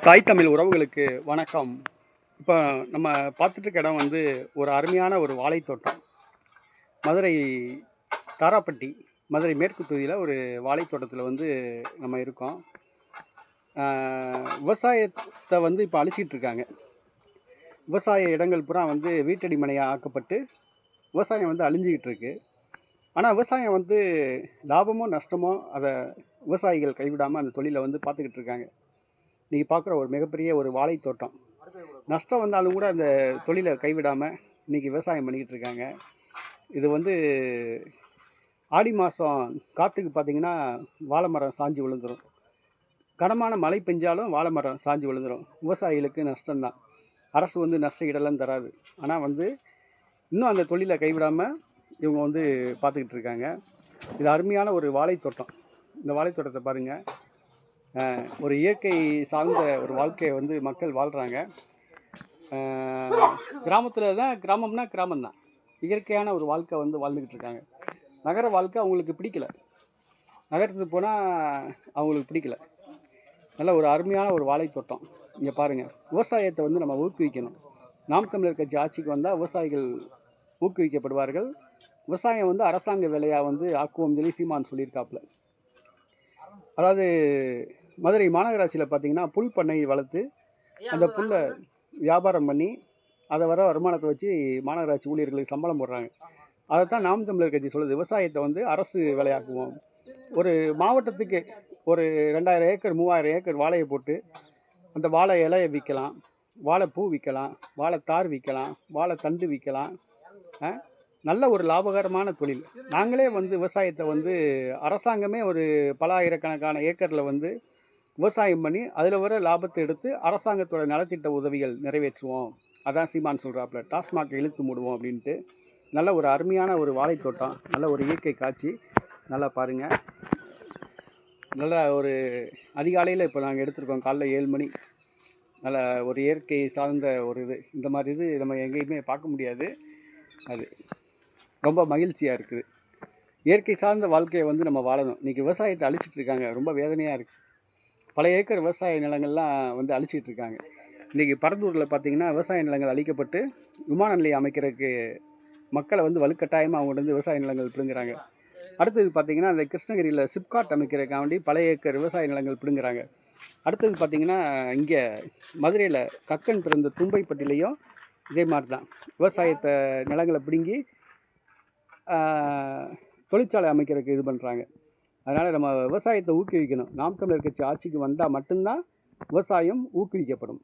தாய் தமிழ் உறவுகளுக்கு வணக்கம். இப்போ நம்ம பார்த்துட்டு இருக்க இடம் வந்து ஒரு அருமையான ஒரு வாழைத்தோட்டம். மதுரை தாராப்பட்டி, மதுரை மேற்கு தொகுதியில் ஒரு வாழைத்தோட்டத்தில் வந்து நம்ம இருக்கோம். விவசாயத்தை வந்து இப்போ அழிச்சிட்டு இருக்காங்க. விவசாய இடங்கள் பூரா வந்து வீட்டடி மனையாக ஆக்கப்பட்டு விவசாயம் வந்து அழிஞ்சிக்கிட்டு இருக்கு. ஆனால் விவசாயம் வந்து லாபமோ நஷ்டமோ அதை விவசாயிகள் கைவிடாமல் அந்த தொழிலை வந்து பார்த்துக்கிட்டு இருக்காங்க. நீங்கள் பார்க்குற ஒரு மிகப்பெரிய ஒரு வாழைத்தோட்டம். நஷ்டம் வந்தாலும் கூட அந்த தொழிலை கைவிடாமல் இன்றைக்கி விவசாயம் பண்ணிக்கிட்டு இருக்காங்க. இது வந்து ஆடி மாதம் காற்றுக்கு பார்த்திங்கன்னா வாழை மரம் சாஞ்சு விழுந்துடும். கனமான மழை பெஞ்சாலும் வாழை மரம் சாஞ்சு விழுந்துடும். விவசாயிகளுக்கு நஷ்டம்தான். அரசு வந்து நஷ்ட ஈடெல்லாம் தராது. ஆனால் வந்து இன்னும் அந்த தொழிலை கைவிடாமல் இவங்க வந்து பார்த்துக்கிட்டு இருக்காங்க. இது அருமையான ஒரு வாழைத்தோட்டம். இந்த வாழைத்தோட்டத்தை பாருங்கள். ஒரு இயற்கை சார்ந்த ஒரு வாழ்க்கையை வந்து மக்கள் வாழ்கிறாங்க. கிராமத்தில் தான், கிராமம்னா கிராமம்தான், இயற்கையான ஒரு வாழ்க்கை வந்து வாழ்ந்துக்கிட்டு இருக்காங்க. நகர வாழ்க்கை அவங்களுக்கு பிடிக்கல. நகரத்துக்கு போனால் அவங்களுக்கு பிடிக்கல. நல்ல ஒரு அருமையான ஒரு வாழைத்தோட்டம். இங்கே பாருங்கள். விவசாயத்தை வந்து நம்ம ஊக்குவிக்கணும். நாம் தமிழர் கட்சி ஆட்சிக்கு வந்தால் விவசாயிகள் ஊக்குவிக்கப்படுவார்கள். விவசாயம் வந்து அரசாங்க வேலையாக வந்து ஆக்குவோம் சொல்லி சீமான் சொல்லியிருக்காப்புல. அதாவது மதுரை மாநகராட்சியில் பார்த்திங்கன்னா புல் பண்ணை வளர்த்து அந்த புல்லை வியாபாரம் பண்ணி அதை வர வருமானத்தை வச்சு மாநகராட்சி ஊழியர்களுக்கு சம்பளம் போடுறாங்க. அதைத்தான் நாம் தமிழர் கட்சி சொல்லுது. விவசாயத்தை வந்து அரசு வேலையாக்குவோம். ஒரு மாவட்டத்துக்கு ஒரு 2000 ஏக்கர் 3000 ஏக்கர் வாழையை போட்டு அந்த வாழை இலையை விற்கலாம், வாழைப்பூ விற்கலாம், வாழைத்தார் விற்கலாம், வாழைத்தண்டு விற்கலாம். நல்ல ஒரு லாபகரமான தொழில். நாங்களே வந்து விவசாயத்தை வந்து அரசாங்கமே ஒரு பல ஆயிரக்கணக்கான ஏக்கரில் வந்து விவசாயம் பண்ணி அதில் வர லாபத்தை எடுத்து அரசாங்கத்தோட நலத்திட்ட உதவிகள் நிறைவேற்றுவோம். அதான் சீமான் சொல்கிறாப்புல. டாஸ்மாக் இழுத்து மூடுவோம் அப்படின்ட்டு. நல்ல ஒரு அருமையான ஒரு வாழைத்தோட்டம். நல்ல ஒரு இயற்கை காட்சி. நல்லா பாருங்கள். நல்ல ஒரு அதிகாலையில் இப்போ நாங்கள் எடுத்துருக்கோம். காலைல 7 மணி. நல்ல ஒரு இயற்கை சார்ந்த ஒரு இது. இந்த மாதிரி இது நம்ம எங்கேயுமே பார்க்க முடியாது. அது ரொம்ப மகிழ்ச்சியாக இருக்குது. இயற்கை சார்ந்த வாழ்க்கையை வந்து நம்ம வாழணும். இன்றைக்கி விவசாயத்தை அழிச்சிட்டு இருக்காங்க. ரொம்ப வேதனையாக இருக்குது. பல ஏக்கர் விவசாய நிலங்கள்லாம் வந்து அழிச்சிட்டு இருக்காங்க. இன்றைக்கி பரந்தூரில் பார்த்திங்கன்னா விவசாய நிலங்கள் அழிக்கப்பட்டு விமான நிலையம் அமைக்கிறதுக்கு மக்களை வந்து வலுக்கட்டாயமாக அவங்கள்ட்ட வந்து விவசாய நிலங்கள் பிடுங்குறாங்க. அடுத்தது பார்த்திங்கன்னா இந்த கிருஷ்ணகிரியில் சிப்காட் அமைக்கிறதுக்காண்டி பல ஏக்கர் விவசாய நிலங்கள் பிடுங்குறாங்க. அடுத்தது பார்த்திங்கன்னா இங்கே மதுரையில் கக்கன் பிறந்த தும்பைப்பட்டிலையும் இதே மாதிரி தான் விவசாயத்தை நிலங்களை பிடுங்கி தொழிற்சாலை அமைக்கிறதுக்கு இது பண்ணுறாங்க. அதனால் நம்ம விவசாயத்தை ஊக்குவிக்கணும். நாம் தமிழர் கட்சி ஆட்சிக்கு வந்தால் மட்டும்தான் விவசாயம் ஊக்குவிக்கப்படும்.